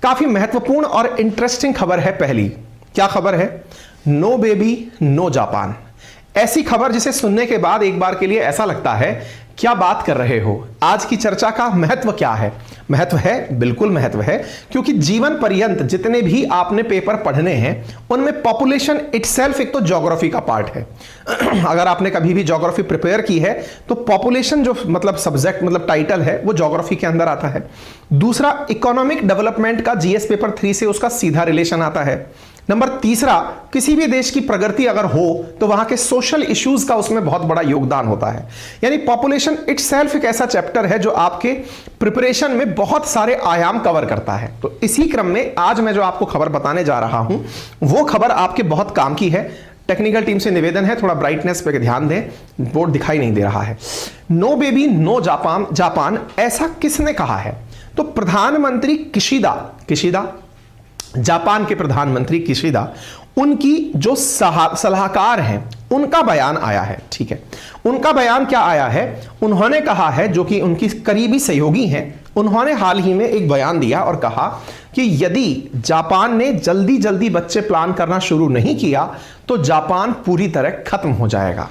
काफी महत्वपूर्ण और इंटरेस्टिंग खबर है। पहली क्या खबर है? No baby no Japan. ऐसी खबर जिसे सुनने के बाद एक बार के लिए ऐसा लगता है क्या बात कर रहे हो। आज की चर्चा का महत्व क्या है? महत्व है, बिल्कुल महत्व है, क्योंकि जीवन पर्यंत जितने भी आपने पेपर पढ़ने हैं उनमें पॉपुलेशन इटसेल्फ एक तो ज्योग्राफी का पार्ट है। अगर आपने कभी भी ज्योग्राफी प्रिपेयर की है तो पॉपुलेशन जो मतलब सब्जेक्ट मतलब टाइटल है वो ज्योग्राफी के अंदर आता है। दूसरा, इकोनॉमिक डेवलपमेंट का जीएस पेपर 3 से उसका सीधा रिलेशन आता है। नंबर तीसरा, किसी भी देश की प्रगति अगर हो तो वहां के सोशल इश्यूज का उसमें बहुत बड़ा योगदान होता है। यानी पॉपुलेशन इटसेल्फ एक ऐसा चैप्टर है जो आपके प्रिपरेशन में बहुत सारे आयाम कवर करता है। तो इसी क्रम में आज मैं जो आपको खबर बताने जा रहा हूं वो खबर आपके बहुत काम की है। टेक्निकल टीम से निवेदन है थोड़ा ब्राइटनेस पे ध्यान दें, बोर्ड दिखाई नहीं दे रहा है। नो बेबी नो जापान ऐसा किसने कहा है? तो प्रधानमंत्री किशिदा, जापान के प्रधानमंत्री किशिदा, उनकी जो सलाहकार हैं उनका बयान आया है। ठीक है, उनका बयान क्या आया है? उन्होंने कहा है, जो कि उनकी करीबी सहयोगी हैं, उन्होंने हाल ही में एक बयान दिया और कहा कि यदि जापान ने जल्दी जल्दी बच्चे प्लान करना शुरू नहीं किया तो जापान पूरी तरह खत्म हो जाएगा।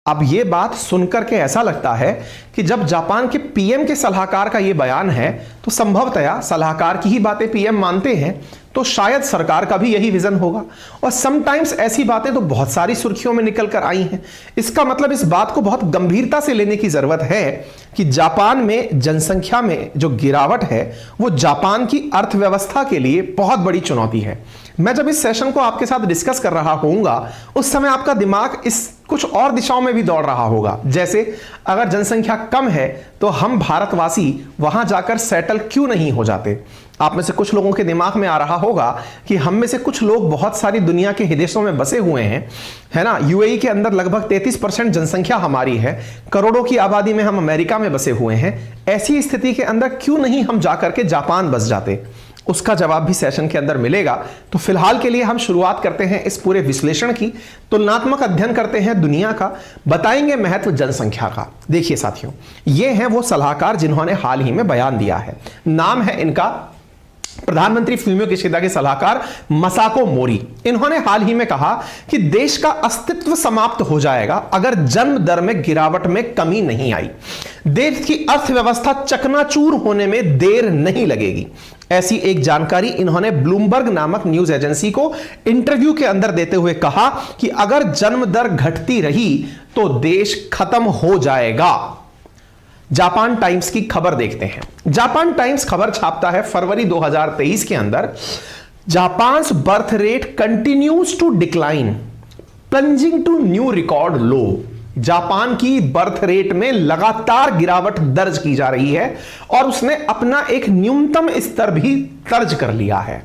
अब यह बात सुनकर के ऐसा लगता है कि जब जापान के पीएम के सलाहकार का यह बयान है तो संभवतया सलाहकार की ही बातें पीएम मानते हैं तो शायद सरकार का भी यही विजन होगा। और समटाइम्स ऐसी बातें तो बहुत सारी सुर्खियों में निकल कर आई हैं। इसका मतलब इस बात को बहुत गंभीरता से लेने की जरूरत है कि जापान में जनसंख्या में जो गिरावट है वो जापान की अर्थव्यवस्था के लिए बहुत बड़ी चुनौती है। मैं जब इस सेशन को आपके साथ डिस्कस कर रहा होऊंगा उस समय आपका दिमाग इस कुछ और दिशाओं में भी दौड़ रहा होगा। जैसे अगर जनसंख्या कम है तो हम भारतवासी वहां जाकर सेटल क्यों नहीं हो जाते? आप में से कुछ लोगों के दिमाग में आ रहा होगा कि हम में से कुछ लोग बहुत सारी दुनिया के देशों में बसे हुए हैं, है ना। यूएई के अंदर लगभग 33% जनसंख्या हमारी है, करोड़ों की आबादी में हम अमेरिका में बसे हुए हैं। ऐसी स्थिति के अंदर क्यों नहीं हम जाकर के जापान बस जाते? उसका जवाब भी सेशन के अंदर मिलेगा। तो फिलहाल के लिए हम शुरुआत करते हैं इस पूरे विश्लेषण की, तुलनात्मक अध्ययन करते हैं दुनिया का, बताएंगे महत्व जनसंख्या का। देखिए साथियों, ये हैं वो सलाहकार जिन्होंने हाल ही में बयान दिया है। नाम है इनका प्रधानमंत्री फुमियो किशिदा के सलाहकार मसाको मोरी। इन्होंने हाल ही में कहा कि देश का अस्तित्व समाप्त हो जाएगा अगर जन्म दर में गिरावट में कमी नहीं आई। देश की अर्थव्यवस्था चकनाचूर होने में देर नहीं लगेगी। ऐसी एक जानकारी इन्होंने ब्लूमबर्ग नामक न्यूज एजेंसी को इंटरव्यू के अंदर देते हुए कहा कि अगर जन्म दर घटती रही तो देश खत्म हो जाएगा। जापान टाइम्स की खबर देखते हैं। जापान टाइम्स खबर छापता है फरवरी 2023 के अंदर, Japan's birth rate continues to decline plunging to new record low. Japan की बर्थ रेट में लगातार गिरावट दर्ज की जा रही है और उसने अपना एक न्यूनतम स्तर भी दर्ज कर लिया है।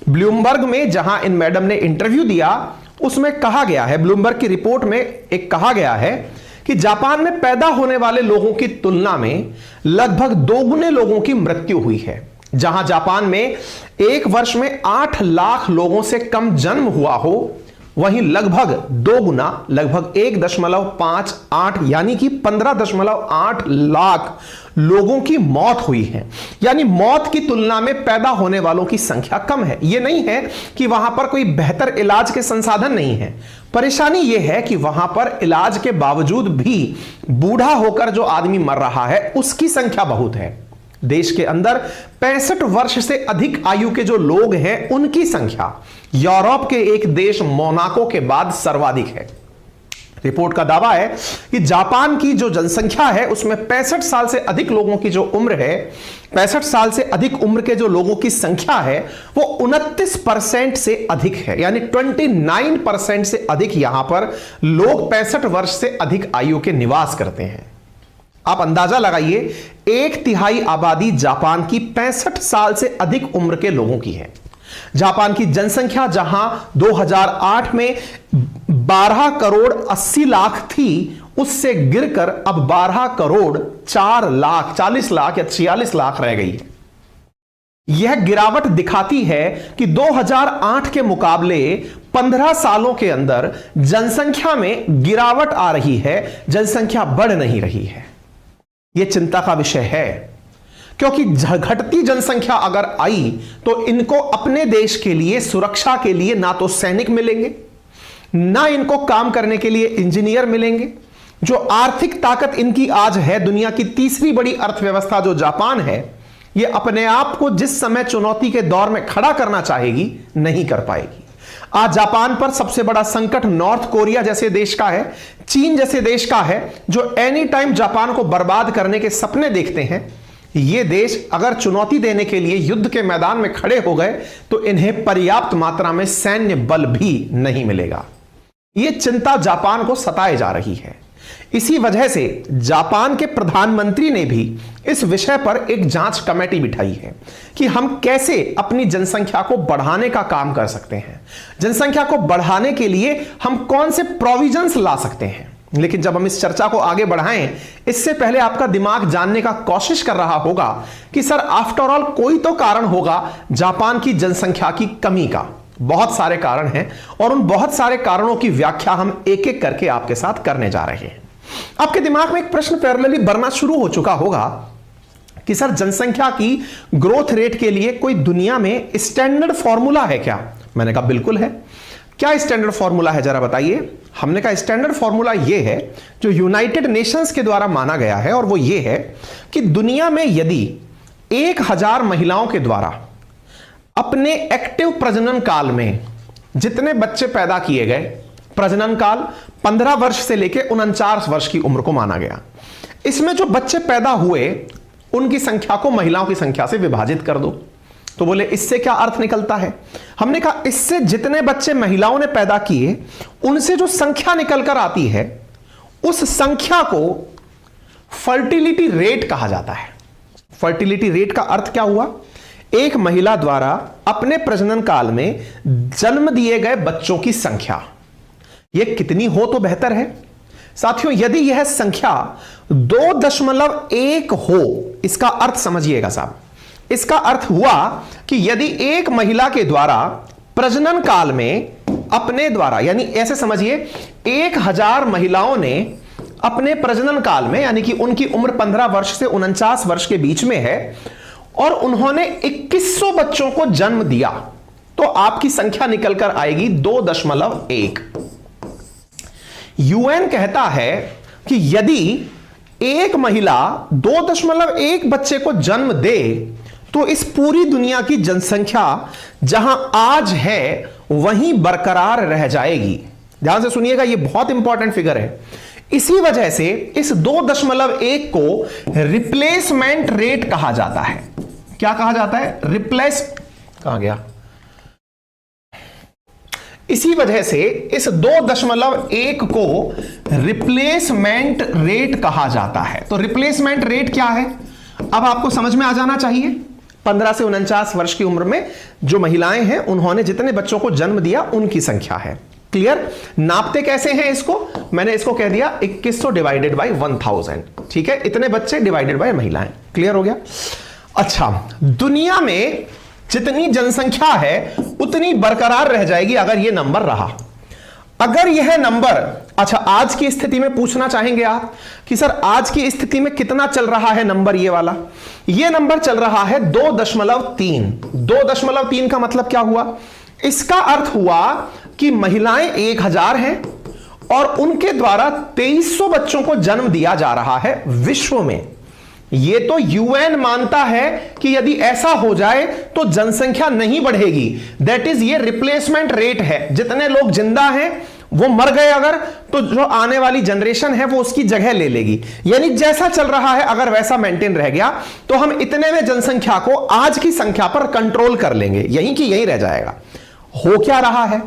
ब्लूमबर्ग में जहां इन मैडम ने इंटरव्यू दिया उसमें कहा गया है, ब्लूमबर्ग की रिपोर्ट में एक कहा गया है कि जापान में पैदा होने वाले लोगों की तुलना में लगभग 2 गुने लोगों की मृत्यु हुई है। जहां जापान में एक वर्ष में 8 लाख लोगों से कम जन्म हुआ हो, वहीं लगभग 2 गुना लगभग 1.58 यानी कि 15.8 लाख लोगों की मौत हुई है। यानी मौत की तुलना में पैदा होने वालों की संख्या कम है। यह नहीं है कि वहां पर कोई बेहतर इलाज के संसाधन नहीं है, परेशानी यह है कि वहां पर इलाज के बावजूद भी बूढ़ा होकर जो आदमी मर रहा है उसकी संख्या बहुत है। देश के अंदर 65 वर्ष से अधिक आयु के जो लोग हैं उनकी संख्या यूरोप के एक देश मोनाको के बाद सर्वाधिक है। रिपोर्ट का दावा है कि जापान की जो जनसंख्या है उसमें 65 साल से अधिक लोगों की जो उम्र है, 65 साल से अधिक उम्र के जो लोगों की संख्या है वो 29% से अधिक है। यानी 29% से अधिक यहां पर लोग 65 वर्ष से अधिक आयु के निवास करते हैं। आप अंदाजा लगाइए, 1/3 आबादी जापान की 65 साल से अधिक उम्र के लोगों की है। जापान की जनसंख्या जहां 2008 में 12 करोड़ 80 लाख थी, उससे गिरकर अब 12 करोड़ 4 लाख 40 लाख या 46 लाख रह गई है। यह गिरावट दिखाती है कि 2008 के मुकाबले 15 सालों के अंदर जनसंख्या में गिरावट आ रही है, जनसंख्या बढ़ नहीं रही है। यह चिंता का विषय है। क्योंकि घटती जनसंख्या अगर आई तो इनको अपने देश के लिए, सुरक्षा के लिए ना तो सैनिक मिलेंगे, ना इनको काम करने के लिए इंजीनियर मिलेंगे। जो आर्थिक ताकत इनकी आज है, दुनिया की तीसरी बड़ी अर्थव्यवस्था जो जापान है, ये अपने आप को जिस समय चुनौती के दौर में खड़ा करना चाहेगी, नहीं कर पाएगी। आज जापान पर सबसे बड़ा संकट नॉर्थ कोरिया जैसे देश का है, चीन जैसे देश का है, जो एनी टाइम जापान को बर्बाद करने के सपने देखते हैं। ये देश अगर चुनौती देने के लिए युद्ध के मैदान में खड़े हो गए तो इन्हें पर्याप्त मात्रा में सैन्य बल भी नहीं मिलेगा। ये चिंता जापान को सताए जा रही है। इसी वजह से जापान के प्रधानमंत्री ने भी इस विषय पर एक जांच कमेटी बिठाई है कि हम कैसे अपनी जनसंख्या को बढ़ाने का काम कर सकते हैं, जनसंख्या को बढ़ाने के लिए हम कौन से प्रोविजंस ला सकते हैं। लेकिन जब हम इस चर्चा को आगे बढ़ाएं, इससे पहले आपका दिमाग जानने का कोशिश कर रहा होगा कि सर आफ्टर ऑल कोई तो कारण होगा जापान की जनसंख्या की कमी का। बहुत सारे कारण हैं और उन बहुत सारे कारणों की व्याख्या हम एक एक करके आपके साथ करने जा रहे हैं। आपके दिमाग में एक प्रश्न पैरेलली बनना शुरू हो चुका होगा कि सर जनसंख्या की ग्रोथ रेट के लिए कोई दुनिया में स्टैंडर्ड फॉर्मूला है क्या? मैंने कहा बिल्कुल है। क्या स्टैंडर्ड फॉर्मूला है जरा बताइए। हमने कहा स्टैंडर्ड फॉर्मूला यह है जो यूनाइटेड नेशंस के द्वारा माना गया है, और वो ये है कि दुनिया में यदि 1000 महिलाओं के द्वारा अपने एक्टिव प्रजनन काल में जितने बच्चे पैदा किए गए, प्रजनन काल 15 वर्ष से लेकर 49 वर्ष की उम्र को माना गया, इसमें जो बच्चे पैदा हुए उनकी संख्या को महिलाओं की संख्या से विभाजित कर दो। तो बोले इससे क्या अर्थ निकलता है? हमने कहा इससे जितने बच्चे महिलाओं ने पैदा किए उनसे जो संख्या निकलकर आती है उस संख्या को फर्टिलिटी रेट कहा जाता है। फर्टिलिटी रेट का अर्थ क्या हुआ? एक महिला द्वारा अपने प्रजनन काल में जन्म दिए गए बच्चों की संख्या, यह कितनी हो तो बेहतर है। साथियों, यदि यह संख्या 2.1 हो, इसका अर्थ समझिएगा साहब, इसका अर्थ हुआ कि यदि एक महिला के द्वारा प्रजनन काल में अपने द्वारा, यानी ऐसे समझिए 1000 महिलाओं ने अपने प्रजनन काल में, यानी कि उनकी उम्र 15 वर्ष से 49 वर्ष के बीच में है, और उन्होंने 2100 बच्चों को जन्म दिया, तो आपकी संख्या निकलकर आएगी 2.1। यूएन कहता है कि यदि एक महिला 2.1 बच्चे को जन्म दे तो इस पूरी दुनिया की जनसंख्या जहां आज है वहीं बरकरार रह जाएगी। ध्यान से सुनिएगा, यह बहुत इंपॉर्टेंट फिगर है। इसी वजह से इस 2.1 को रिप्लेसमेंट रेट कहा जाता है। क्या कहा जाता है? कहां गया? इसी वजह से इस 2.1 को रिप्लेसमेंट रेट कहा जाता है। तो रिप्लेसमेंट रेट क्या है अब आपको समझ में आ जाना चाहिए। 15 से 49 वर्ष की उम्र में जो महिलाएं हैं उन्होंने जितने बच्चों को जन्म दिया उनकी संख्या है। क्लियर? नापते कैसे हैं इसको? मैंने इसको कह दिया 2100 डिवाइडेड बाय 1000। ठीक है, इतने बच्चे डिवाइडेड बाय महिलाएं। क्लियर हो गया? अच्छा, दुनिया में जितनी जनसंख्या है उतनी बरकरार रह जाएगी अगर यह नंबर रहा। अगर यह नंबर, अच्छा आज की स्थिति में पूछना चाहेंगे आप कि सर आज की स्थिति में कितना चल रहा है नंबर? ये वाला, यह नंबर चल रहा है 2.3। 2.3 का मतलब क्या हुआ? इसका अर्थ हुआ कि महिलाएं 1000 हैं और उनके द्वारा 2300 बच्चों को जन्म दिया जा रहा है विश्व में। यह तो यूएन मानता है कि यदि ऐसा हो जाए तो जनसंख्या नहीं बढ़ेगी। दैट इज, ये रिप्लेसमेंट रेट है। जितने लोग जिंदा हैं वो मर गए अगर, तो जो आने वाली जनरेशन है वो उसकी जगह ले लेगी। यानी जैसा चल रहा है अगर वैसा मेंटेन रह गया तो हम इतने में जनसंख्या को आज की संख्या पर कंट्रोल कर लेंगे, यहीं की यहीं रह जाएगा। हो क्या रहा है?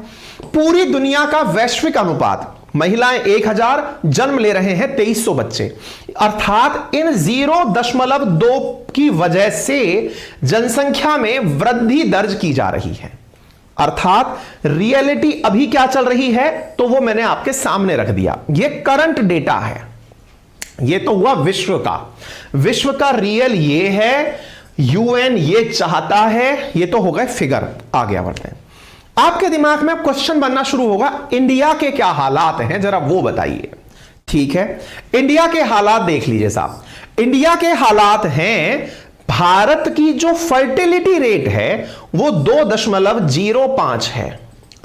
पूरी दुनिया का वैश्विक अनुपात, महिलाएं 1000, जन्म ले रहे हैं 2300 बच्चे, अर्थात इन 0.2 की वजह से जनसंख्या में वृद्धि दर्ज की जा रही है। अर्थात रियलिटी अभी क्या चल रही है तो वो मैंने आपके सामने रख दिया। ये करंट डेटा है, ये तो हुआ विश्व का। विश्व का रियल ये है, यूएन ये चाहता है, ये तो हो गए फिगर। आगे बढ़ते हैं। आपके दिमाग में क्वेश्चन बनना शुरू होगा, इंडिया के क्या हालात हैं जरा वो बताइए। ठीक है, इंडिया के हालात देख लीजिए साहब। इंडिया के हालात हैं भारत की जो फर्टिलिटी रेट है वो 2.05 है,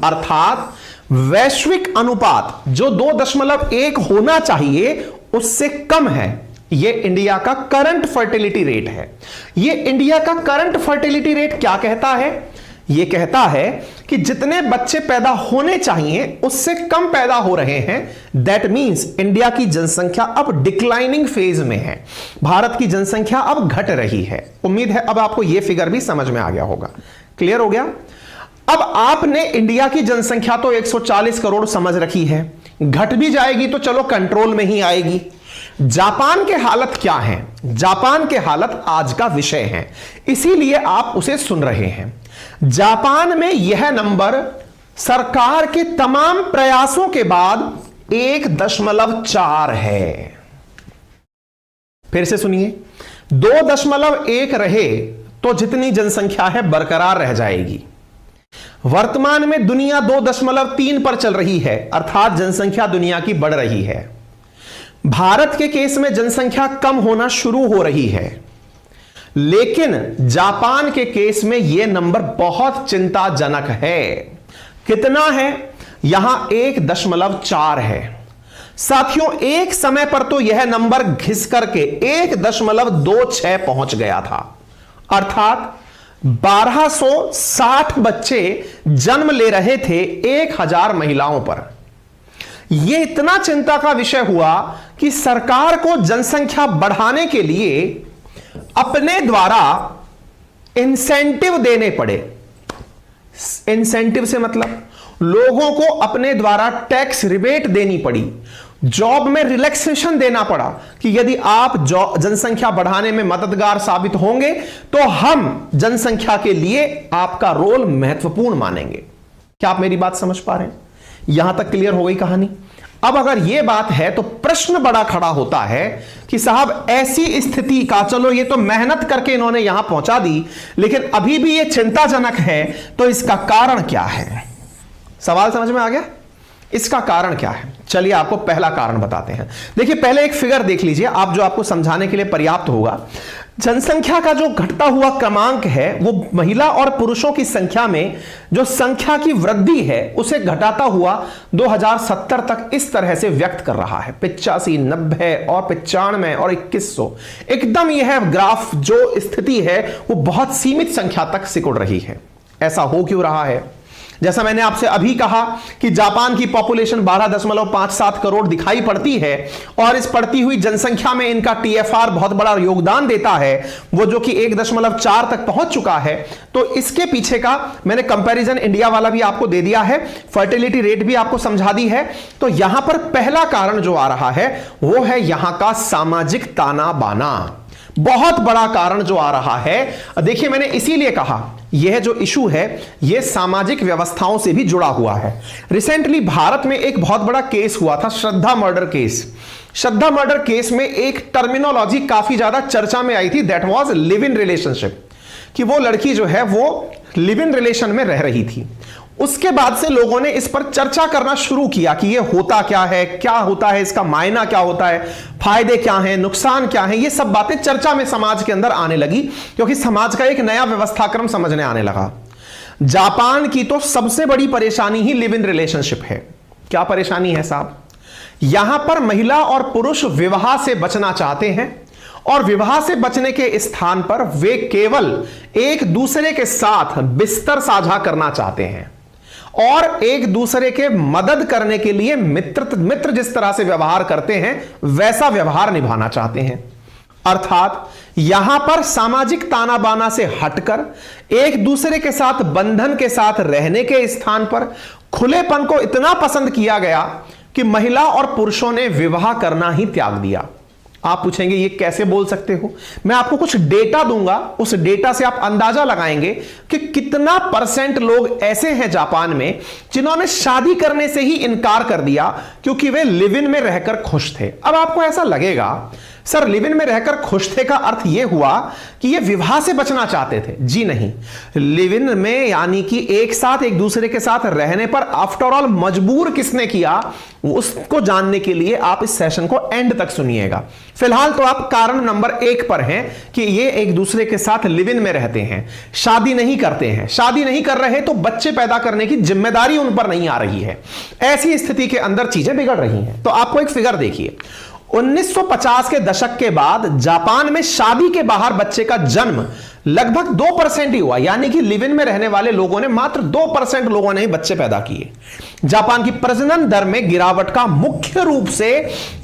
अर्थात वैश्विक अनुपात जो 2.1 होना चाहिए उससे कम है। ये इंडिया का करंट फर्टिलिटी रेट है। ये इंडिया का करंट फर्टिलिटी रेट क्या कहता है? ये कहता है कि जितने बच्चे पैदा होने चाहिए उससे कम पैदा हो रहे हैं। दैट मींस इंडिया की जनसंख्या अब डिक्लाइनिंग फेज में है, भारत की जनसंख्या अब घट रही है। उम्मीद है अब आपको यह फिगर भी समझ में आ गया होगा। क्लियर हो गया? अब आपने इंडिया की जनसंख्या तो 140 करोड़ समझ रखी है, घट भी जाएगी तो चलो कंट्रोल में ही आएगी। जापान के हालत क्या है? जापान के हालत आज का विषय है, इसीलिए आप उसे सुन रहे हैं। जापान में यह नंबर सरकार के तमाम प्रयासों के बाद 1.4 है। फिर से सुनिए, 2.1 रहे तो जितनी जनसंख्या है बरकरार रह जाएगी। वर्तमान में दुनिया 2.3 पर चल रही है, अर्थात जनसंख्या दुनिया की बढ़ रही है। भारत के केस में जनसंख्या कम होना शुरू हो रही है, लेकिन जापान के केस में यह नंबर बहुत चिंताजनक है। कितना है? यहां 1.4 है। साथियों, एक समय पर तो यह नंबर घिस करके 1.26 पहुंच गया था, अर्थात 1260 बच्चे जन्म ले रहे थे 1000 महिलाओं पर। यह इतना चिंता का विषय हुआ कि सरकार को जनसंख्या बढ़ाने के लिए अपने द्वारा इंसेंटिव देने पड़े। इंसेंटिव से मतलब लोगों को अपने द्वारा टैक्स रिबेट देनी पड़ी, जॉब में रिलैक्सेशन देना पड़ा कि यदि आप जनसंख्या बढ़ाने में मददगार साबित होंगे तो हम जनसंख्या के लिए आपका रोल महत्वपूर्ण मानेंगे। क्या आप मेरी बात समझ पा रहे हैं? यहां तक क्लियर हो गई कहानी? अब अगर यह बात है तो प्रश्न बड़ा खड़ा होता है कि साहब ऐसी स्थिति का, चलो ये तो मेहनत करके इन्होंने यहां पहुंचा दी, लेकिन अभी भी यह चिंताजनक है, तो इसका कारण क्या है? सवाल समझ में आ गया? इसका कारण क्या है? चलिए आपको पहला कारण बताते हैं। देखिए, पहले एक फिगर देख लीजिए आप, जो आपको समझाने के लिए पर्याप्त होगा। जनसंख्या का जो घटता हुआ क्रमांक है वो महिला और पुरुषों की संख्या में जो संख्या की वृद्धि है उसे घटाता हुआ 2070 तक इस तरह से व्यक्त कर रहा है। 85, 90 और 95 और 2100, एकदम यह ग्राफ जो स्थिति है वो बहुत सीमित संख्या तक सिकुड़ रही है। ऐसा हो क्यों रहा है? जैसा मैंने आपसे अभी कहा कि जापान की पॉपुलेशन 12.57 करोड़ दिखाई पड़ती है और इस बढ़ती हुई जनसंख्या में इनका टीएफआर बहुत बड़ा योगदान देता है, वो जो कि 1.4 तक पहुंच चुका है। तो इसके पीछे का मैंने कंपैरिजन इंडिया वाला भी आपको दे दिया है, फर्टिलिटी रेट भी आपको समझा दी है। तो यहां पर पहला कारण जो आ रहा है वो है यहां का सामाजिक ताना बाना। बहुत बड़ा कारण जो आ रहा है, देखिए मैंने इसीलिए कहा यह जो इशू है यह सामाजिक व्यवस्थाओं से भी जुड़ा हुआ है। रिसेंटली भारत में एक बहुत बड़ा केस हुआ था, श्रद्धा मर्डर केस। श्रद्धा मर्डर केस में एक टर्मिनोलॉजी काफी ज्यादा चर्चा में आई थी, that was live in relationship, कि वो लड़की जो है वो लिव इन रिलेशन में रह रही थी। उसके बाद से लोगों ने इस पर चर्चा करना शुरू किया कि यह होता क्या है, क्या होता है, इसका मायना क्या होता है, फायदे क्या हैं, नुकसान क्या हैं। ये सब बातें चर्चा में समाज के अंदर आने लगी, क्योंकि समाज का एक नया व्यवस्थाक्रम समझने आने लगा। जापान की तो सबसे बड़ी परेशानी ही लिव इन रिलेशनशिप है। क्या परेशानी है साहब? यहां पर महिला और पुरुष विवाह से बचना चाहते हैं और विवाह से बचने के स्थान पर वे केवल एक दूसरे के साथ बिस्तर साझा करना चाहते हैं और एक दूसरे के मदद करने के लिए मित्र जिस तरह से व्यवहार करते हैं वैसा व्यवहार निभाना चाहते हैं। अर्थात यहां पर सामाजिक ताना बाना से हटकर एक दूसरे के साथ बंधन के साथ रहने के स्थान पर खुलेपन को इतना पसंद किया गया कि महिला और पुरुषों ने विवाह करना ही त्याग दिया। आप पूछेंगे ये कैसे बोल सकते हो? मैं आपको कुछ डेटा दूंगा, उस डेटा से आप अंदाजा लगाएंगे कि कितना % लोग ऐसे हैं जापान में जिन्होंने शादी करने से ही इनकार कर दिया क्योंकि वे लिव इन में रहकर खुश थे। अब आपको ऐसा लगेगा सर लिव इन में रहकर खुश थे का अर्थ यह हुआ कि ये विवाह से बचना चाहते थे? जी नहीं, लिव इन में यानी कि एक साथ एक दूसरे के साथ रहने पर आफ्टर ऑल मजबूर किसने किया, उसको जानने के लिए आप इस सेशन को एंड तक सुनिएगा। फिलहाल तो आप कारण नंबर 1 पर हैं कि ये एक दूसरे के साथ लिव इन में रहते हैं, शादी नहीं करते हैं। शादी नहीं कर रहे तो बच्चे पैदा करने की जिम्मेदारी उन पर नहीं आ रही है। ऐसी स्थिति के अंदर चीजें बिगड़ रही हैं। तो आपको एक फिगर देखिए, 1950 के दशक के बाद जापान में शादी के बाहर बच्चे का जन्म लगभग 2% ही हुआ, यानी कि लिव इन में रहने वाले लोगों ने मात्र 2% लोगों ने ही बच्चे पैदा किए। जापान की प्रजनन दर में गिरावट का मुख्य रूप से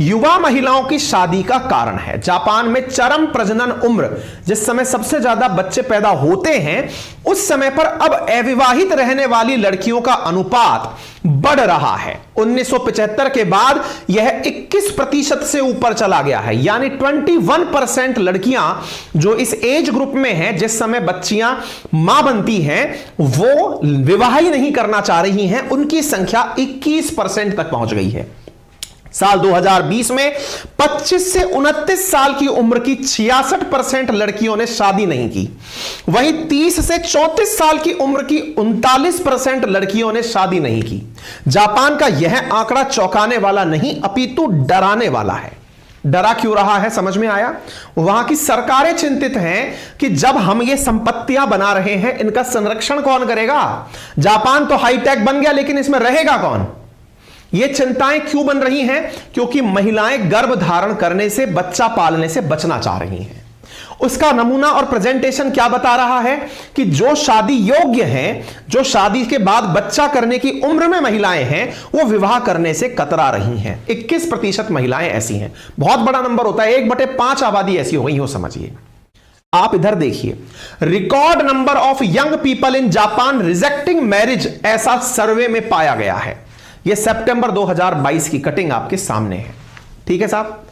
युवा महिलाओं की शादी का कारण है। जापान में चरम प्रजनन उम्र, जिस समय सबसे ज्यादा बच्चे पैदा होते हैं, उस समय पर अब अविवाहित रहने वाली लड़कियों का अनुपात बढ़ रहा है। 1975 के बाद यह 21% से ऊपर चला गया है, यानी 21% लड़कियां जो इस एज ग्रुप में हैं, जिस समय बच्चियां मां बनती हैं, वो विवाह ही नहीं करना चाह रही हैं, उनकी संख्या 21% तक पहुंच गई है। साल 2020 में 25 से 29 साल की उम्र की 66% लड़कियों ने शादी नहीं की। वहीं 30 से 34 साल की उम्र की 39% लड़कियों ने शादी नहीं की। जापान का यह आंकड़ा चौंकाने वाला नहीं, अपितु डराने वाला है। डरा क्यों रहा है, समझ में आया? वहां की सरकारें चिंतित हैं कि जब हम ये संपत्तियां बना रहे हैं, इनका संरक्षण कौन करेगा? जापान तो हाईटेक बन गया, लेकिन इसमें रहेगा कौन? ये चिंताएं क्यों बन रही हैं? क्योंकि महिलाएं गर्भ धारण करने से, बच्चा पालने से बचना चाह रही हैं। उसका नमूना और प्रेजेंटेशन क्या बता रहा है कि जो शादी योग्य हैं, जो शादी के बाद बच्चा करने की उम्र में महिलाएं हैं, वो विवाह करने से कतरा रही हैं। 21% महिलाएं ऐसी हैं। बहुत बड़ा नंबर होता है, 1/5 आबादी ऐसी हो गई हो, समझिए। आप इधर देखिए, record number of young people in Japan rejecting marriage, ऐसा सर्वे में पाया गया है। यह सितंबर 2022 की कटिंग आपके सामने है। ठीक है साहब,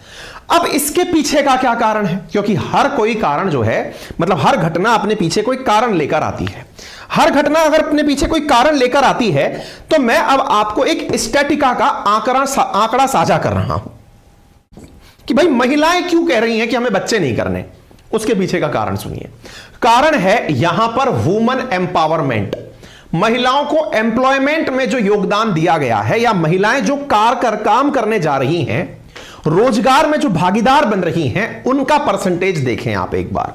अब इसके पीछे का क्या कारण है? क्योंकि हर कोई कारण जो है, मतलब हर घटना अपने पीछे कोई कारण लेकर आती है। हर घटना अगर अपने पीछे कोई कारण लेकर आती है, तो मैं अब आपको एक स्टैटिका का आंकड़ा साझा कर रहा हूं कि भाई महिलाएं क्यों कह रही हैं कि हमें बच्चे नहीं करने। उसके पीछे का कारण सुनिए। कारण है यहां पर वुमन एम्पावरमेंट। महिलाओं को एम्प्लॉयमेंट में जो योगदान दिया गया है, या महिलाएं जो काम करने जा रही हैं, रोजगार में जो भागीदार बन रही हैं, उनका परसेंटेज देखें आप एक बार।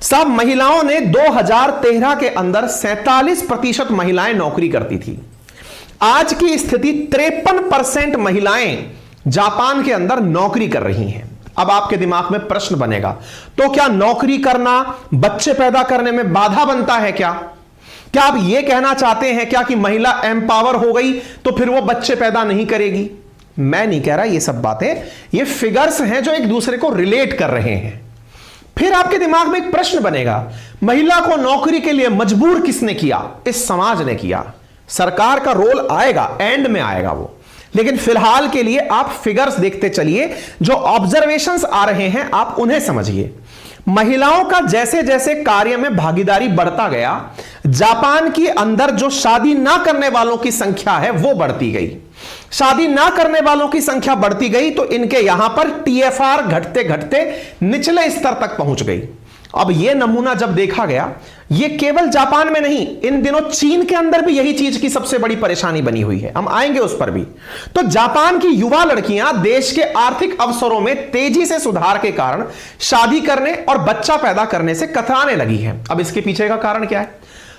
सब महिलाओं ने 2013 के अंदर 47% महिलाएं नौकरी करती थी। आज की स्थिति 53% महिलाएं जापान के अंदर नौकरी कर रही हैं। अब आपके दिमाग में प्रश्न बनेगा, तो क्या नौकरी करना बच्चे पैदा करने में बाधा बनता है क्या? क्या आप यह कहना चाहते हैं क्या कि महिला एम्पावर हो गई तो फिर वो बच्चे पैदा नहीं करेगी? मैं नहीं कह रहा ये सब बातें, ये फिगर्स हैं जो एक दूसरे को रिलेट कर रहे हैं। फिर आपके दिमाग में एक प्रश्न बनेगा, महिला को नौकरी के लिए मजबूर किसने किया? इस समाज ने किया। सरकार का रोल आएगा, एंड में आएगा वो, लेकिन फिलहाल के लिए आप फिगर्स देखते चलिए। जो ऑब्जर्वेशंस आ रहे हैं आप उन्हें समझिए। महिलाओं का जैसे जैसे कार्य में भागीदारी बढ़ता गया, जापान के अंदर जो शादी ना करने वालों की संख्या है वो बढ़ती गई। शादी ना करने वालों की संख्या बढ़ती गई तो इनके यहां पर टीएफआर घटते घटते निचले स्तर तक पहुंच गई। अब यह नमूना जब देखा गया, यह केवल जापान में नहीं, इन दिनों चीन के अंदर भी यही चीज की सबसे बड़ी परेशानी बनी हुई है। हम आएंगे उस पर भी। तो जापान की युवा लड़कियां देश के आर्थिक अवसरों में तेजी से सुधार के कारण शादी करने और बच्चा पैदा करने से कतराने लगी हैं। अब इसके पीछे का कारण क्या है?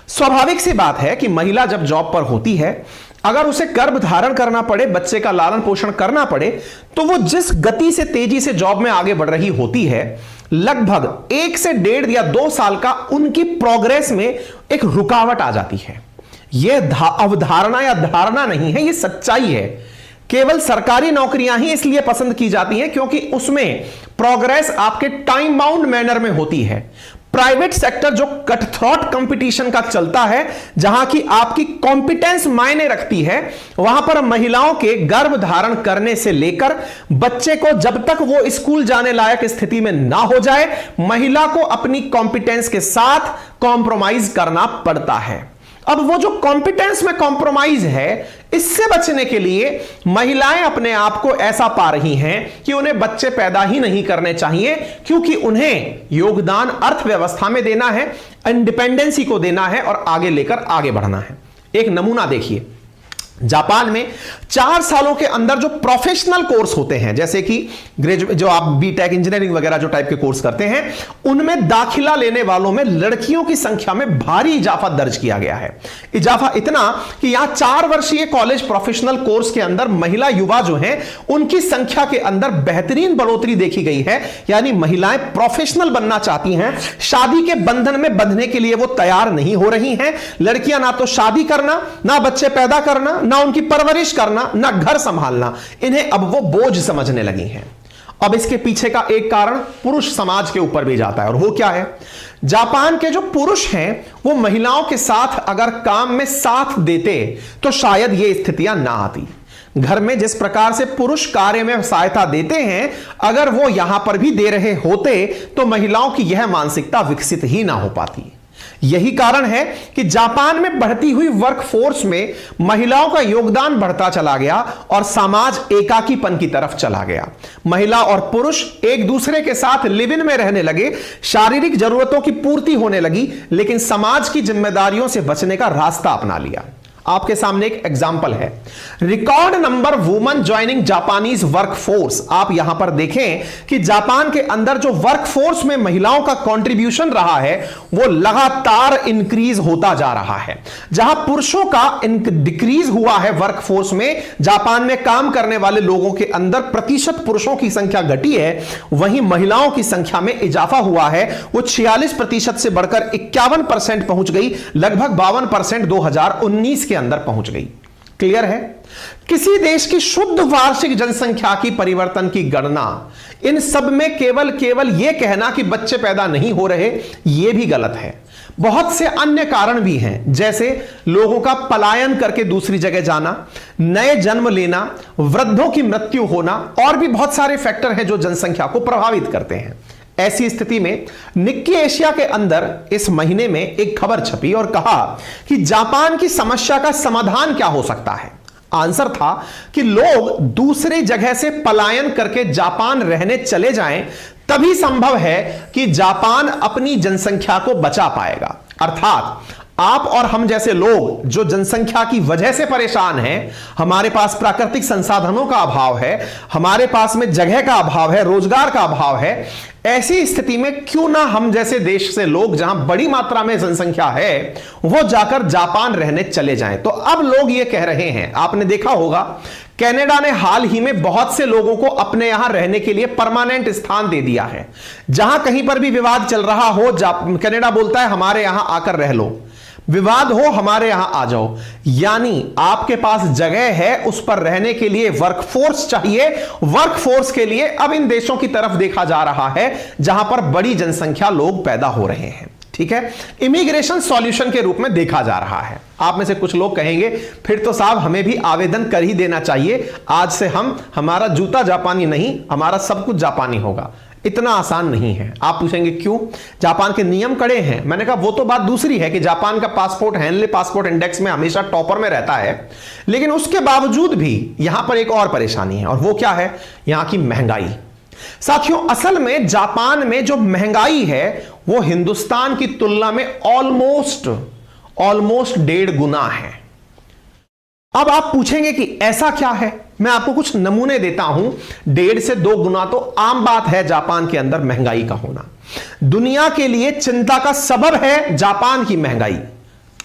स्वाभाविक सी बात है कि महिला जब जॉब पर होती है, अगर उसे गर्भ धारण करना पड़े, बच्चे का लालन पोषण करना पड़े, तो वो जिस गति से तेजी से जॉब में आगे बढ़ रही होती है, लगभग 1 से 1.5 या 2 साल का उनकी प्रोग्रेस में एक रुकावट आ जाती है। यह अवधारणा या धारणा नहीं है, यह सच्चाई है। केवल सरकारी नौकरियां ही इसलिए पसंद की जाती हैं क्योंकि उसमें प्रोग्रेस आपके टाइम बाउंड मैनर में होती है। प्राइवेट सेक्टर जो कट थ्रॉट कंपटीशन का चलता है, जहां की आपकी कॉम्पिटेंस मायने रखती है, वहां पर महिलाओं के गर्भ धारण करने से लेकर बच्चे को जब तक वो स्कूल जाने लायक स्थिति में ना हो जाए, महिला को अपनी कॉम्पिटेंस के साथ कॉम्प्रोमाइज करना पड़ता है। अब वो जो कॉम्पिटेंस में कॉम्प्रोमाइज है, इससे बचने के लिए महिलाएं अपने आप को ऐसा पा रही हैं कि उन्हें बच्चे पैदा ही नहीं करने चाहिए, क्योंकि उन्हें योगदान अर्थव्यवस्था में देना है, इंडिपेंडेंसी को देना है और आगे लेकर आगे बढ़ना है। एक नमूना देखिए, जापान में 4 सालों के अंदर जो प्रोफेशनल कोर्स होते हैं, जैसे कि जो आप बीटेक इंजीनियरिंग वगैरह जो टाइप के कोर्स करते हैं, उनमें दाखिला लेने वालों में लड़कियों की संख्या में भारी इजाफा दर्ज किया गया है। इजाफा इतना कि यहां 4 वर्षीय कॉलेज प्रोफेशनल कोर्स के अंदर महिला युवा जो हैं, उनकी संख्या के अंदर बेहतरीन बढ़ोतरी देखी गई है। यानी महिलाएं प्रोफेशनल बनना चाहती हैं, शादी के बंधन में बंधने के लिए वो तैयार नहीं हो रही हैं। लड़कियां ना तो शादी करना, ना बच्चे पैदा करना, ना उनकी परवरिश करना, ना घर संभालना, इन्हें अब वो बोझ समझने लगी हैं। अब इसके पीछे का एक कारण पुरुष समाज के ऊपर भी जाता है, और वो क्या है? जापान के जो पुरुष हैं वो महिलाओं के साथ अगर काम में साथ देते तो शायद ये स्थितियां ना आती। घर में जिस प्रकार से पुरुष कार्य में सहायता देते हैं, अगर वो यहां पर भी दे रहे होते तो महिलाओं की यह मानसिकता विकसित ही ना हो पाती। यही कारण है कि जापान में बढ़ती हुई वर्कफोर्स में महिलाओं का योगदान बढ़ता चला गया और समाज एकाकीपन की तरफ चला गया। महिला और पुरुष एक दूसरे के साथ लिव इन में रहने लगे, शारीरिक जरूरतों की पूर्ति होने लगी, लेकिन समाज की जिम्मेदारियों से बचने का रास्ता अपना लिया। आपके सामने एक एग्जाम्पल है, record number woman joining Japanese workforce. आप यहां पर देखें कि जापान के अंदर जो वर्कफोर्स में महिलाओं का कंट्रीब्यूशन रहा है वो लगातार इंक्रीज होता जा रहा है। जहां पुरुषों का डिक्रीज हुआ है वर्कफोर्स में, जापान में काम करने वाले लोगों के अंदर प्रतिशत पुरुषों की संख्या घटी है, वहीं महिलाओं की संख्या में इजाफा हुआ है। वो 46% से बढ़कर 51% पहुंच गई, लगभग 52% 2019 के अंदर पहुंच गई। क्लियर है? किसी देश की शुद्ध वार्षिक जनसंख्या की परिवर्तन की गणना, इन सब में केवल यह कहना कि बच्चे पैदा नहीं हो रहे, यह भी गलत है। बहुत से अन्य कारण भी हैं, जैसे लोगों का पलायन करके दूसरी जगह जाना, नए जन्म लेना, वृद्धों की मृत्यु होना, और भी बहुत सारे फैक्टर हैं जो जनसंख्या को प्रभावित करते हैं। ऐसी स्थिति में निक्की एशिया के अंदर इस महीने में एक खबर छपी और कहा कि जापान की समस्या का समाधान क्या हो सकता है। आंसर था कि लोग दूसरी जगह से पलायन करके जापान रहने चले जाएं, तभी संभव है कि जापान अपनी जनसंख्या को बचा पाएगा। अर्थात आप और हम जैसे लोग जो जनसंख्या की वजह से परेशान हैं, हमारे पास प्राकृतिक संसाधनों का अभाव है, हमारे पास में जगह का अभाव है, रोजगार का अभाव है, ऐसी स्थिति में क्यों ना हम जैसे देश से लोग जहां बड़ी मात्रा में जनसंख्या है वो जाकर जापान रहने चले जाएं। तो अब लोग ये कह रहे हैं, आपने देखा होगा कनाडा ने हाल ही में बहुत से लोगों को अपने यहां रहने के लिए परमानेंट स्थान दे दिया है। जहां कहीं पर भी विवाद चल रहा हो, कनाडा बोलता है हमारे यहां आकर रह लो, विवाद हो हमारे यहां आ जाओ। यानी आपके पास जगह है, उस पर रहने के लिए वर्कफोर्स चाहिए। वर्कफोर्स के लिए अब इन देशों की तरफ देखा जा रहा है जहां पर बड़ी जनसंख्या लोग पैदा हो रहे हैं। ठीक है, इमिग्रेशन सॉल्यूशन के रूप में देखा जा रहा है। आप में से कुछ लोग कहेंगे फिर तो साहब हमें भी आवेदन कर ही देना चाहिए, आज से हमारा जूता जापानी नहीं, हमारा सब कुछ जापानी होगा। इतना आसान नहीं है। आप पूछेंगे क्यों? जापान के नियम कड़े हैं। मैंने कहा वो तो बात दूसरी है कि जापान का पासपोर्ट हेनले पासपोर्ट इंडेक्स में हमेशा टॉपर में रहता है, लेकिन उसके बावजूद भी यहां पर एक और परेशानी है, और वो क्या है? यहां की महंगाई। साथियों, असल में जापान में जो महंगाई है वो हिंदुस्तान की तुलना में ऑलमोस्ट 1.5 गुना है। अब आप पूछेंगे कि ऐसा क्या है? मैं आपको कुछ नमूने देता हूं। 1.5 से 2 गुना तो आम बात है जापान के अंदर महंगाई का होना। दुनिया के लिए चिंता का सबब है जापान की महंगाई।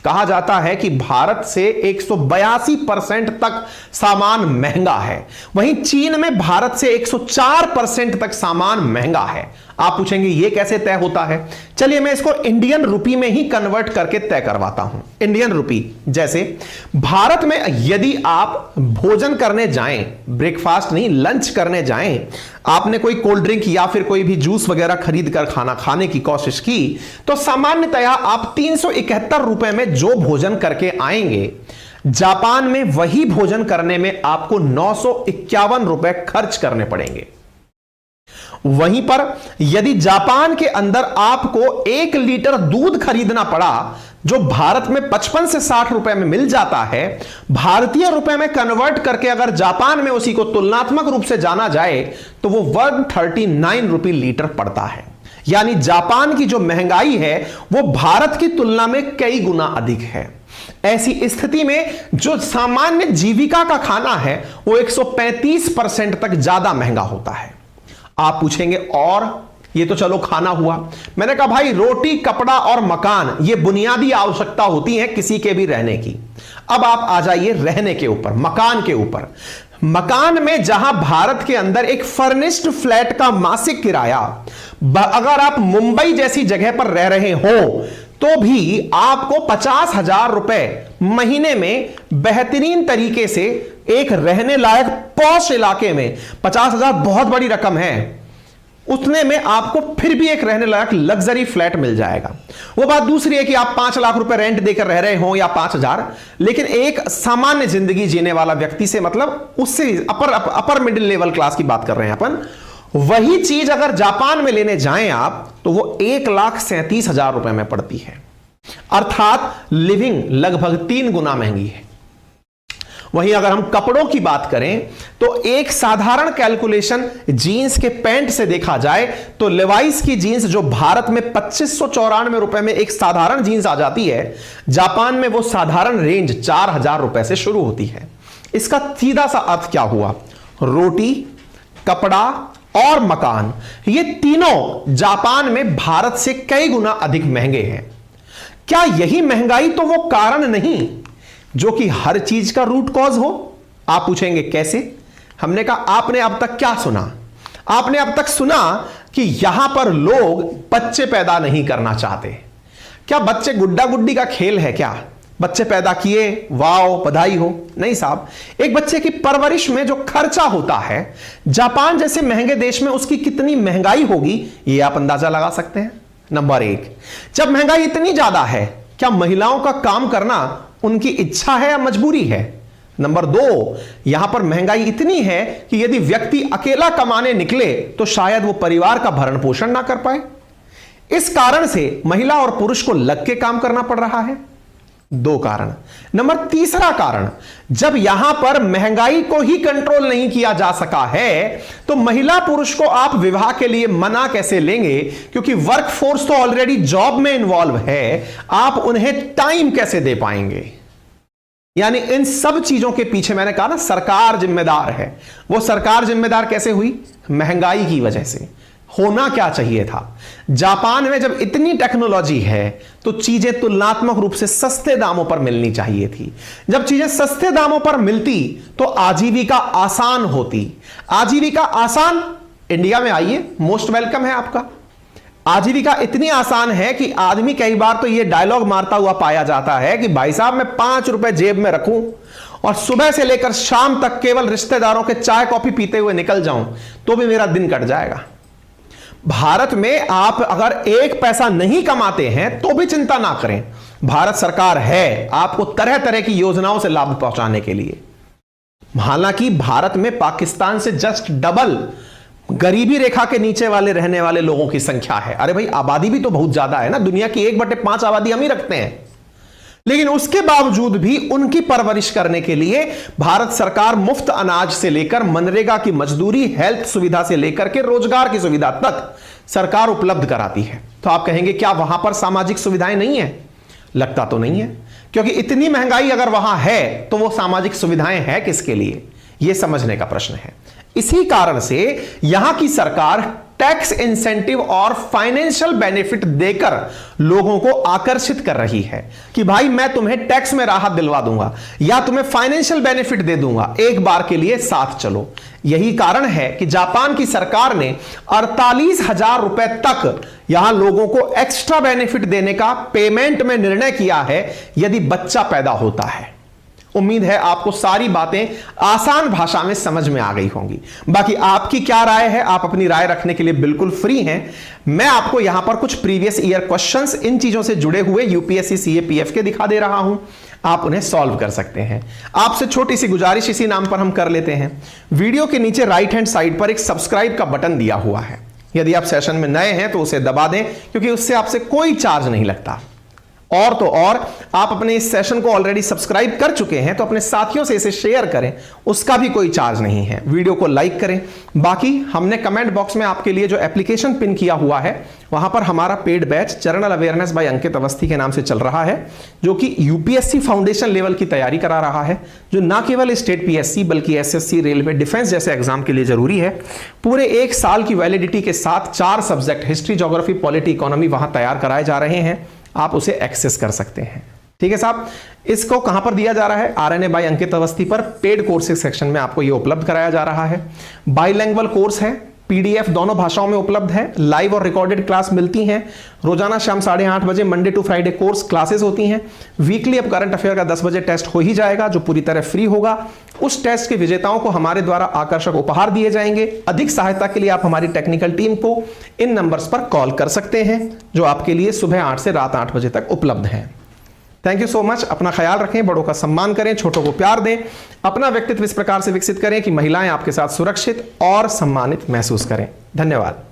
कहा जाता है कि भारत से 182% तक सामान महंगा है, वहीं चीन में भारत से 104% तक सामान महंगा है। आप पूछेंगे ये कैसे तय होता है? चलिए मैं इसको इंडियन रुपी में ही कन्वर्ट करके तय करवाता हूं। इंडियन रुपी, जैसे भारत में यदि आप भोजन करने जाएं, ब्रेकफास्ट नहीं लंच करने जाएं, आपने कोई कोल्ड ड्रिंक या फिर कोई भी जूस वगैरह खरीद कर खाने की कोशिश की, तो सामान्यतया आप 371 रुपए में जो भोजन करके आएंगे, जापान में वही भोजन करने में आपको 951 रुपए खर्च करने पड़ेंगे। वहीं पर यदि जापान के अंदर आपको 1 लीटर दूध खरीदना पड़ा जो भारत में 55 से 60 रुपए में मिल जाता है, भारतीय रुपए में कन्वर्ट करके अगर जापान में उसी को तुलनात्मक रूप से जाना जाए तो वो 139 रुपए लीटर पड़ता है। यानी जापान की जो महंगाई है वो भारत की तुलना में कई गुना अधिक है। ऐसी स्थिति में जो सामान्य जीविका का खाना है वो 135% तक ज्यादा महंगा होता है। आप पूछेंगे और ये तो चलो खाना हुआ। मैंने कहा भाई रोटी, कपड़ा और मकान ये बुनियादी आवश्यकता होती है किसी के भी रहने की। अब आप आ जाइए रहने के ऊपर, मकान के ऊपर। मकान में जहां भारत के अंदर एक फर्निश्ड फ्लैट का मासिक किराया, अगर आप मुंबई जैसी जगह पर रह रहे हो तो भी आपको 50,000 रुपए महीने में बेहतरीन तरीके से एक रहने लायक पॉश इलाके में, 50,000 बहुत बड़ी रकम है, उतने में आपको फिर भी एक रहने लायक लग्जरी फ्लैट मिल जाएगा। वो बात दूसरी है कि आप 5 लाख रुपए रेंट देकर रह रहे हो या 5,000, लेकिन एक सामान्य जिंदगी जीने वाला व्यक्ति से, मतलब उससे अपर मिडिल लेवल क्लास की बात कर रहे हैं अपन, वही चीज अगर जापान में लेने जाएं आप तो वो 1,37,000 रुपए में पड़ती है। अर्थात लिविंग लगभग 3 गुना महंगी है। वहीं अगर हम कपड़ों की बात करें तो एक साधारण कैलकुलेशन जीन्स के पैंट से देखा जाए तो लेवाइस की जीन्स जो भारत में 2594 रुपए में एक साधारण जीन्स आ जाती है, जापान में वो साधारण रेंज 4,000 रुपए से शुरू होती है। इसका सीधा सा अर्थ क्या हुआ? रोटी, कपड़ा और मकान, ये तीनों जापान में भारत से कई गुना अधिक महंगे हैं। क्या यही महंगाई तो वो कारण नहीं जो कि हर चीज का रूट कॉज हो? आप पूछेंगे कैसे? हमने कहा आपने अब तक क्या सुना? आपने अब तक सुना कि यहां पर लोग बच्चे पैदा नहीं करना चाहते। क्या बच्चे गुड्डा गुड्डी का खेल है क्या? बच्चे पैदा किए, वाओ बधाई हो। नहीं साहब, एक बच्चे की परवरिश में जो खर्चा होता है, जापान जैसे महंगे देश में उसकी कितनी महंगाई होगी ये आप अंदाजा लगा सकते हैं। नंबर 1, जब महंगाई इतनी ज्यादा है, क्या महिलाओं का काम करना उनकी इच्छा है या मजबूरी है? नंबर 2, यहां पर महंगाई इतनी है कि यदि व्यक्ति अकेला कमाने निकले तो शायद वो परिवार का भरण पोषण ना कर पाए। इस कारण से महिला और पुरुष को लग के काम करना पड़ रहा है। 2 कारण। नंबर 3रा कारण, जब यहां पर महंगाई को ही कंट्रोल नहीं किया जा सका है तो महिला पुरुष को आप विवाह के लिए मना कैसे लेंगे? क्योंकि वर्क फोर्स तो ऑलरेडी जॉब में इन्वॉल्व है, आप उन्हें टाइम कैसे दे पाएंगे? यानी इन सब चीजों के पीछे मैंने कहा ना सरकार जिम्मेदार है। वो सरकार जिम्मेदार कैसे हुई? महंगाई की वजह से। होना क्या चाहिए था? जापान में जब इतनी टेक्नोलॉजी है तो चीजें तुलनात्मक रूप से सस्ते दामों पर मिलनी चाहिए थी। जब चीजें सस्ते दामों पर मिलती तो आजीविका आसान होती। आजीविका आसान, इंडिया में आइए, मोस्ट वेलकम है आपका। आजीविका इतनी आसान है कि आदमी कई बार तो यह डायलॉग मारता हुआ पाया जाता है कि भाई साहब मैं 5 रुपए जेब में रखूं और सुबह से लेकर शाम तक केवल रिश्तेदारों के चाय कॉफी पीते हुए निकल जाऊं तो भी मेरा दिन कट जाएगा। भारत में आप अगर 1 पैसा नहीं कमाते हैं तो भी चिंता ना करें, भारत सरकार है आपको तरह तरह की योजनाओं से लाभ पहुंचाने के लिए। हालांकि भारत में पाकिस्तान से जस्ट डबल गरीबी रेखा के नीचे वाले रहने वाले लोगों की संख्या है। अरे भाई आबादी भी तो बहुत ज्यादा है ना, दुनिया की 1/5 आबादी हम ही रखते हैं, लेकिन उसके बावजूद भी उनकी परवरिश करने के लिए भारत सरकार मुफ्त अनाज से लेकर मनरेगा की मजदूरी, हेल्थ सुविधा से लेकर के रोजगार की सुविधा तक सरकार उपलब्ध कराती है। तो आप कहेंगे क्या वहां पर सामाजिक सुविधाएं नहीं है? लगता तो नहीं है, क्योंकि इतनी महंगाई अगर वहां है तो वो सामाजिक सुविधाएं हैं किसके लिए, यह समझने का प्रश्न है। इसी कारण से यहां की सरकार टैक्स इंसेंटिव और फाइनेंशियल बेनिफिट देकर लोगों को आकर्षित कर रही है कि भाई मैं तुम्हें टैक्स में राहत दिलवा दूंगा या तुम्हें फाइनेंशियल बेनिफिट दे दूंगा, एक बार के लिए साथ चलो। यही कारण है कि जापान की सरकार ने 48,000 रुपए तक यहां लोगों को एक्स्ट्रा बेनिफिट देने का पेमेंट में निर्णय किया है यदि बच्चा पैदा होता है। उम्मीद है आपको सारी बातें आसान भाषा में समझ में आ गई होंगी। बाकी आपकी क्या राय है, आप अपनी राय रखने के लिए बिल्कुल फ्री हैं। मैं आपको यहां पर कुछ प्रीवियस ईयर क्वेश्चंस इन चीजों से जुड़े हुए यूपीएससी सीएपीएफ के दिखा दे रहा हूं, आप उन्हें सॉल्व कर सकते हैं। आपसे छोटी सी गुजारिश इसी नाम पर हम कर लेते हैं, वीडियो के नीचे राइट हैंड साइड पर एक सब्सक्राइब का बटन दिया हुआ है। यदि आप सेशन में नए हैं तो उसे दबा दें, क्योंकि उससे आपसे कोई चार्ज नहीं लगता। और तो और आप अपने इस सेशन को ऑलरेडी सब्सक्राइब कर चुके हैं तो अपने साथियों से इसे शेयर करें, उसका भी कोई चार्ज नहीं है। वीडियो को लाइक करें। बाकी हमने कमेंट बॉक्स में आपके लिए जो एप्लीकेशन पिन किया हुआ है वहां पर हमारा paid batch general awareness by Ankit Awasthi के नाम से चल रहा है, जो कि यूपीएससी फाउंडेशन लेवल की तैयारी करा रहा है, जो ना केवल स्टेट पीएससी बल्कि एसएससी, रेलवे, डिफेंस जैसे एग्जाम के लिए जरूरी है। पूरे 1 साल की वैलिडिटी के साथ 4 subject history, geography, polity, economy वहां तैयार कराए जा रहे हैं। आप उसे एक्सेस कर सकते हैं। ठीक है साहब, इसको कहां पर दिया जा रहा है? आरएनए बाय अंकित अवस्थी पर पेड कोर्सेज सेक्शन में आपको यह उपलब्ध कराया जा रहा है। बाइलैंग्वेज कोर्स है, पीडीएफ दोनों भाषाओं में उपलब्ध है, लाइव और रिकॉर्डेड क्लास मिलती हैं। रोजाना शाम 8:30 बजे Monday to Friday course classes होती हैं। वीकली अब करंट अफेयर का 10 बजे टेस्ट हो ही जाएगा, जो पूरी तरह फ्री होगा। उस टेस्ट के विजेताओं को हमारे द्वारा आकर्षक उपहार दिए जाएंगे। अधिक सहायता के लिए आप हमारी टेक्निकल टीम को इन नंबर्स पर कॉल कर सकते हैं, जो आपके लिए सुबह 8 से रात 8 बजे तक उपलब्ध हैं। Thank you so much. अपना ख्याल रखें, बड़ों का सम्मान करें, छोटों को प्यार दें, अपना व्यक्तित्व इस प्रकार से विकसित करें कि महिलाएं आपके साथ सुरक्षित और सम्मानित महसूस करें। धन्यवाद।